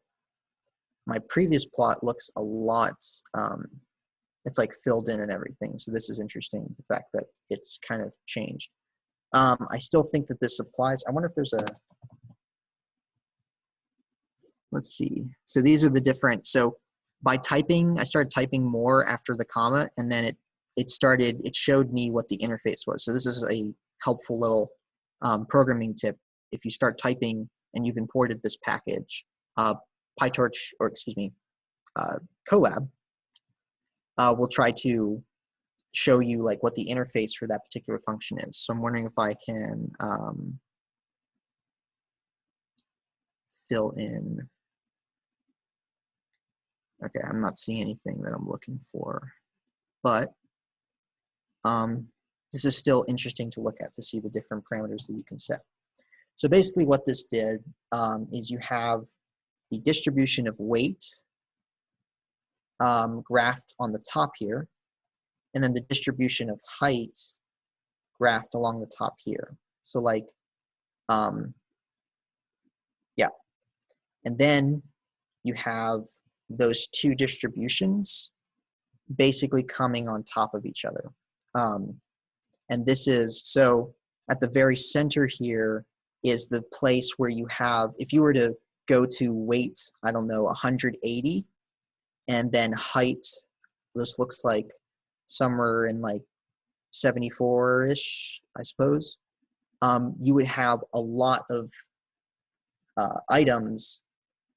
my previous plot looks a lot, it's like filled in and everything. So this is interesting, the fact that it's kind of changed. I still think that this applies. I wonder if there's a, let's see. So these are the different, so by typing, I started typing more after the comma, and then it showed me what the interface was. So this is a helpful little programming tip. If you start typing and you've imported this package, PyTorch, or excuse me, Collab, we'll try to show you like what the interface for that particular function is. So I'm wondering if I can fill in. Okay, I'm not seeing anything that I'm looking for, but this is still interesting to look at to see the different parameters that you can set. So basically what this did is you have the distribution of weight graphed on the top here, and then the distribution of height graphed along the top here. So like, yeah. And then you have those two distributions basically coming on top of each other. And this is, so at the very center here is the place where you have, if you were to go to weight, I don't know, 180, and then height, this looks like somewhere in like 74-ish, I suppose, you would have a lot of items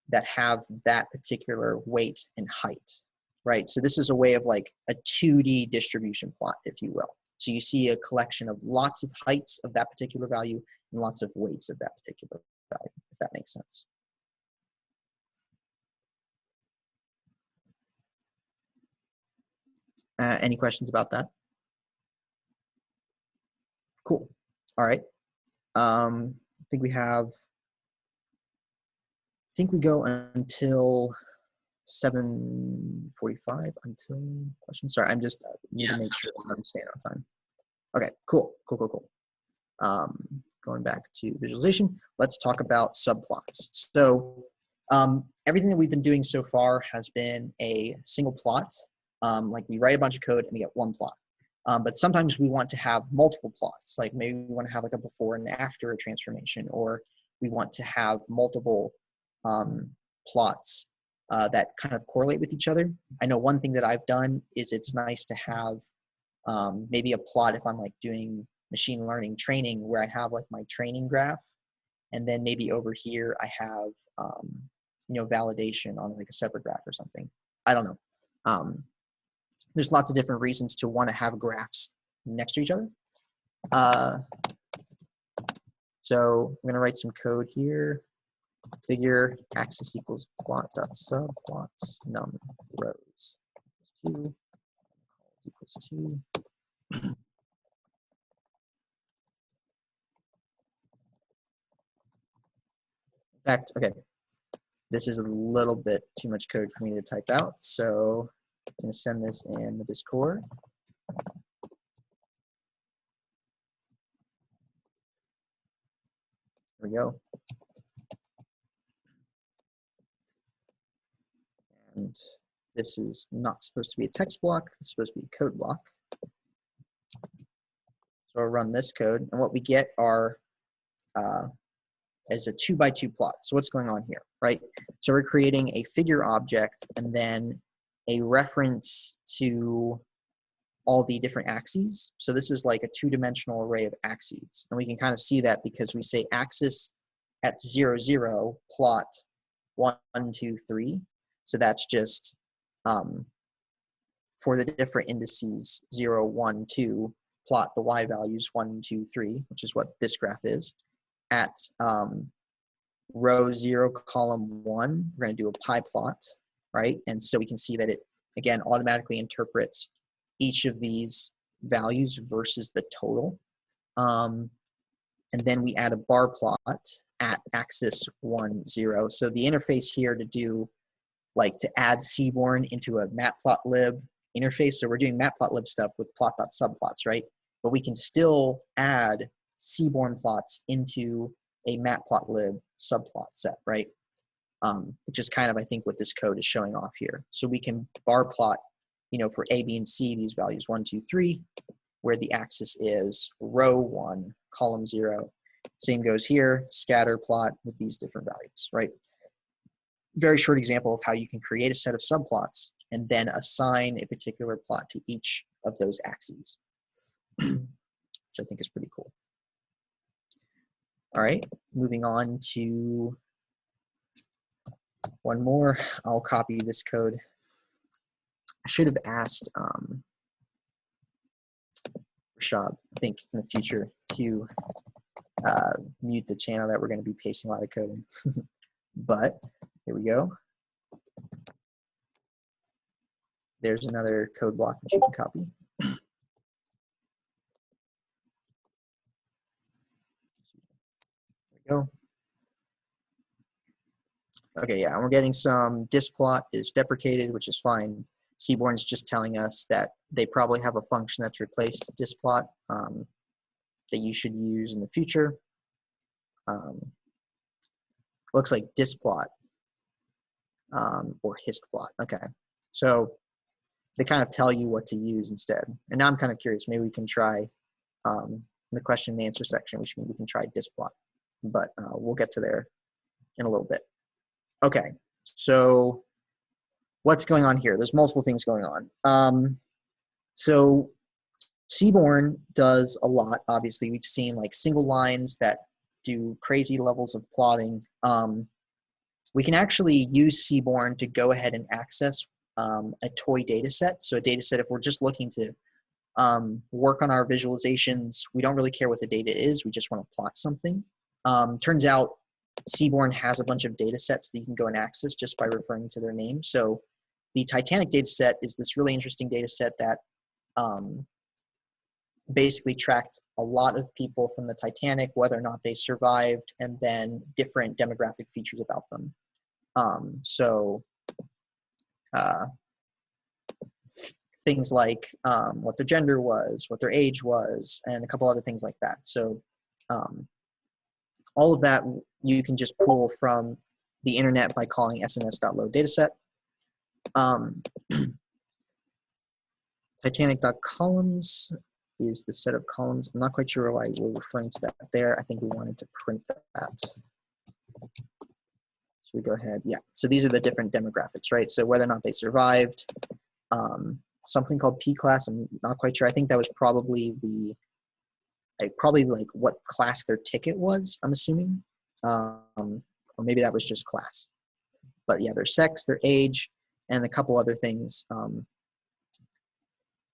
that have that particular weight and height, right? So this is a way of like a 2D distribution plot, if you will. So you see a collection of lots of heights of that particular value and lots of weights of that particular value, if that makes sense. Any questions about that? Cool. All right. I think we have, I think we go until 7:45 until questions. Sorry, I'm just need to make sure I'm staying on time. Okay, cool. Going back to visualization, let's talk about subplots. So everything that we've been doing so far has been a single plot. Like we write a bunch of code and we get one plot. But sometimes we want to have multiple plots. Like maybe we want to have like a before and after a transformation, or we want to have multiple plots that kind of correlate with each other. I know one thing that I've done is it's nice to have maybe a plot if I'm like doing machine learning training where I have like my training graph, and then maybe over here I have you know, validation on like a separate graph or something. I don't know. There's lots of different reasons to want to have graphs next to each other. So I'm going to write some code here. Figure axis equals plot dot subplots num rows 2 equals 2. In fact, okay, this is a little bit too much code for me to type out, so I'm going to send this in the Discord. There we go. And this is not supposed to be a text block, it's supposed to be a code block. So I'll run this code, and what we get are as a 2x2 plot. So what's going on here, right? So we're creating a figure object and then a reference to all the different axes. So this is like a two-dimensional array of axes. And we can kind of see that because we say axis at 0, 0, plot 1, 2, 3. So that's just for the different indices 0, 1, 2, plot the y values 1, 2, 3, which is what this graph is. At row 0, column 1, we're going to do a pie plot, right? And so we can see that it, again, automatically interprets each of these values versus the total. And then we add a bar plot at axis 1, 0. So the interface here to do, like to add Seaborn into a Matplotlib interface. So we're doing Matplotlib stuff with plot.subplots, right? But we can still add Seaborn plots into a Matplotlib subplot set, right? Which is kind of, I think, what this code is showing off here. So we can bar plot, you know, for A, B, and C, these values 1, 2, 3, where the axis is row 1, column 0. Same goes here, scatter plot with these different values, right? Very short example of how you can create a set of subplots and then assign a particular plot to each of those axes, which I think is pretty cool. All right, moving on to one more. I'll copy this code. I should have asked Rashad, I think, in the future to mute the channel that we're going to be pasting a lot of code in. But here we go. There's another code block which you can copy. There we go. Okay, yeah, and we're getting some displot is deprecated, which is fine. Seaborn's just telling us that they probably have a function that's replaced displot that you should use in the future. Looks like displot or histplot. Okay, so they kind of tell you what to use instead. And now I'm kind of curious. Maybe we can try in the question and answer section. We can try displot, but we'll get to there in a little bit. Okay, so what's going on here? There's multiple things going on. So Seaborn does a lot. Obviously, we've seen like single lines that do crazy levels of plotting. We can actually use Seaborn to go ahead and access a toy data set. So a data set, if we're just looking to work on our visualizations, we don't really care what the data is. We just want to plot something. Turns out Seaborn has a bunch of data sets that you can go and access just by referring to their name. So the Titanic data set is this really interesting data set that basically tracked a lot of people from the Titanic, whether or not they survived, and then different demographic features about them. Things like what their gender was, what their age was, and a couple other things like that. So all of that you can just pull from the internet by calling sns.load dataset. Titanic.columns is the set of columns. I'm not quite sure why we're referring to that there. I think we wanted to print that. So we go ahead, yeah. So these are the different demographics, right? So whether or not they survived, something called P class, I'm not quite sure. I think that was probably like what class their ticket was, I'm assuming. Or maybe that was just class. But yeah, their sex, their age, and a couple other things.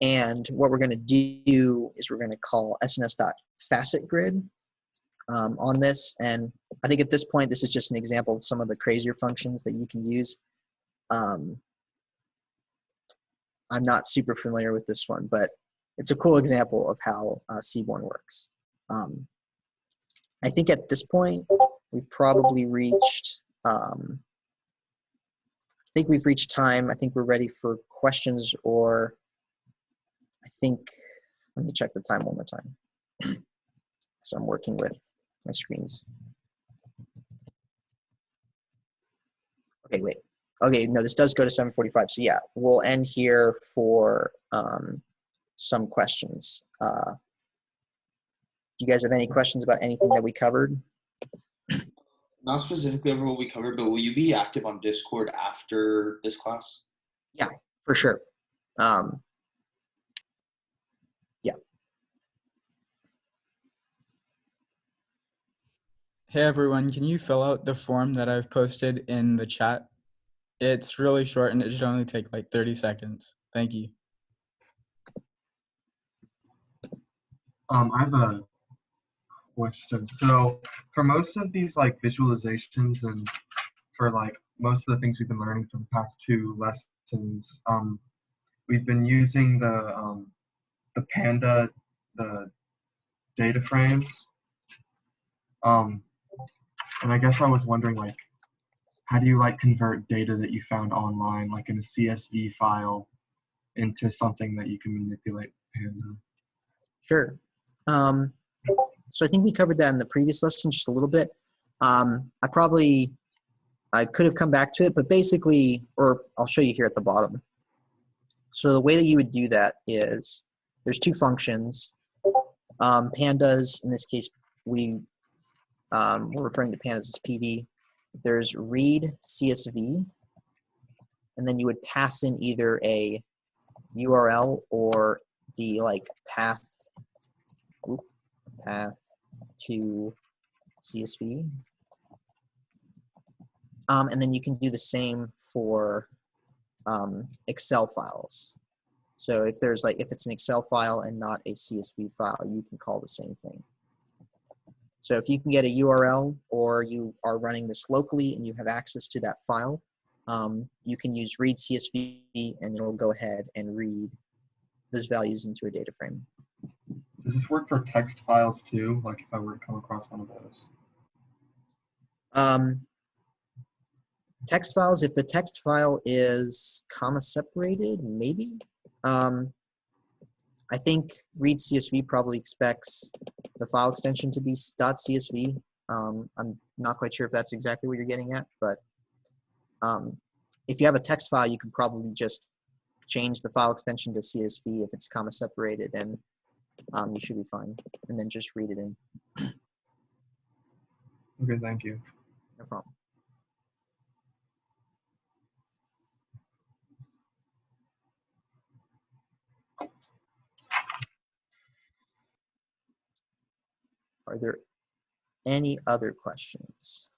And what we're going to do is we're going to call sns.facetGrid on this. And I think at this point, this is just an example of some of the crazier functions that you can use. I'm not super familiar with this one, but it's a cool example of how Seaborn works. I think at this point, we've probably reached, time. I think we're ready for questions, or I think, let me check the time one more time. So I'm working with my screens. Okay, wait. Okay, no, this does go to 7:45. So yeah, we'll end here for some questions. Do you guys have any questions about anything that we covered? Not specifically over what we covered, but will you be active on Discord after this class? Yeah, for sure. Yeah. Hey everyone, can you fill out the form that I've posted in the chat? It's really short and it should only take like 30 seconds. Thank you. I have a question. So for most of these like visualizations and for like most of the things we've been learning for the past 2 lessons, we've been using the Panda, the data frames. And I guess I was wondering, like, how do you like convert data that you found online, like in a CSV file, into something that you can manipulate with Panda? Sure. So I think we covered that in the previous lesson just a little bit. I could have come back to it, but basically, or I'll show you here at the bottom. So the way that you would do that is there's 2 functions. Pandas, in this case, we're referring to pandas as PD. There's read CSV, and then you would pass in either a URL or the like path to CSV. And then you can do the same for Excel files. So if it's an Excel file and not a CSV file, you can call the same thing. So if you can get a URL, or you are running this locally and you have access to that file, you can use read CSV, and it'll go ahead and read those values into a data frame. Does this work for text files too? Like if I were to come across one of those? Text files, if the text file is comma separated, maybe. I think read CSV probably expects the file extension to be .csv. I'm not quite sure if that's exactly what you're getting at, but if you have a text file, you can probably just change the file extension to CSV if it's comma separated, and you should be fine, and then just read it in. Okay, thank you. No problem. Are there any other questions?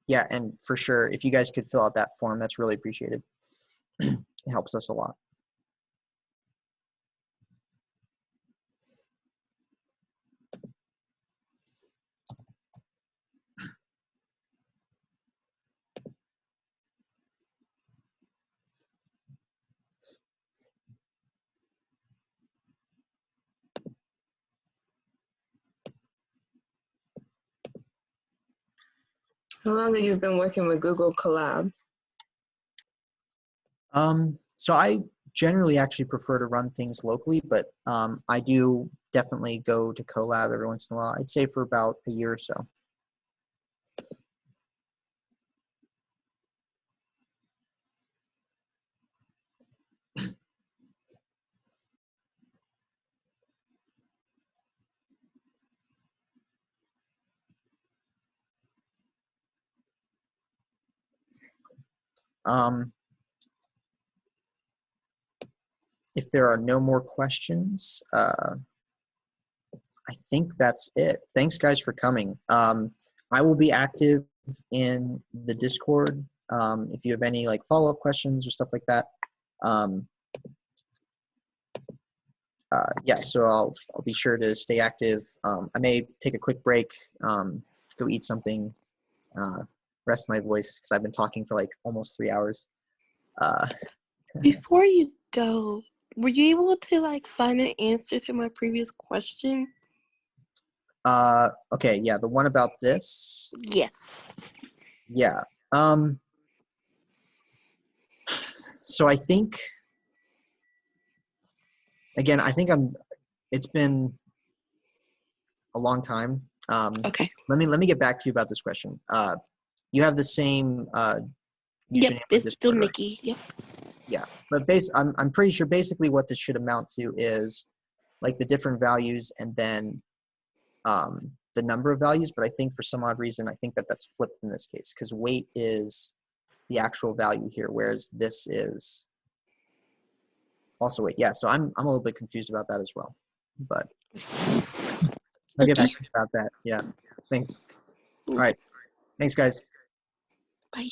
Yeah, and for sure, if you guys could fill out that form, that's really appreciated. It helps us a lot. How long have you been working with Google Collab? So I generally actually prefer to run things locally, but I do definitely go to Collab every once in a while. I'd say for about a year or so. If there are no more questions, I think that's it. Thanks, guys, for coming. I will be active in the Discord if you have any follow-up questions or stuff like that. Yeah, so I'll be sure to stay active. I may take a quick break, go eat something, rest my voice because I've been talking for almost 3 hours. Before you go, were you able to find an answer to my previous question? Okay, yeah, the one about this. Yes. Yeah. So I think, again, it's been a long time. Okay. Let me get back to you about this question. You have the same username Yep, on it's Discord, still right? Nikki. Yep. Yeah, but I'm pretty sure basically what this should amount to is the different values and then the number of values. But I think for some odd reason, I think that's flipped in this case because weight is the actual value here, whereas this is also weight. Yeah, so I'm a little bit confused about that as well, but I'll get back to you about that. Yeah, thanks. All right, thanks, guys. Bye.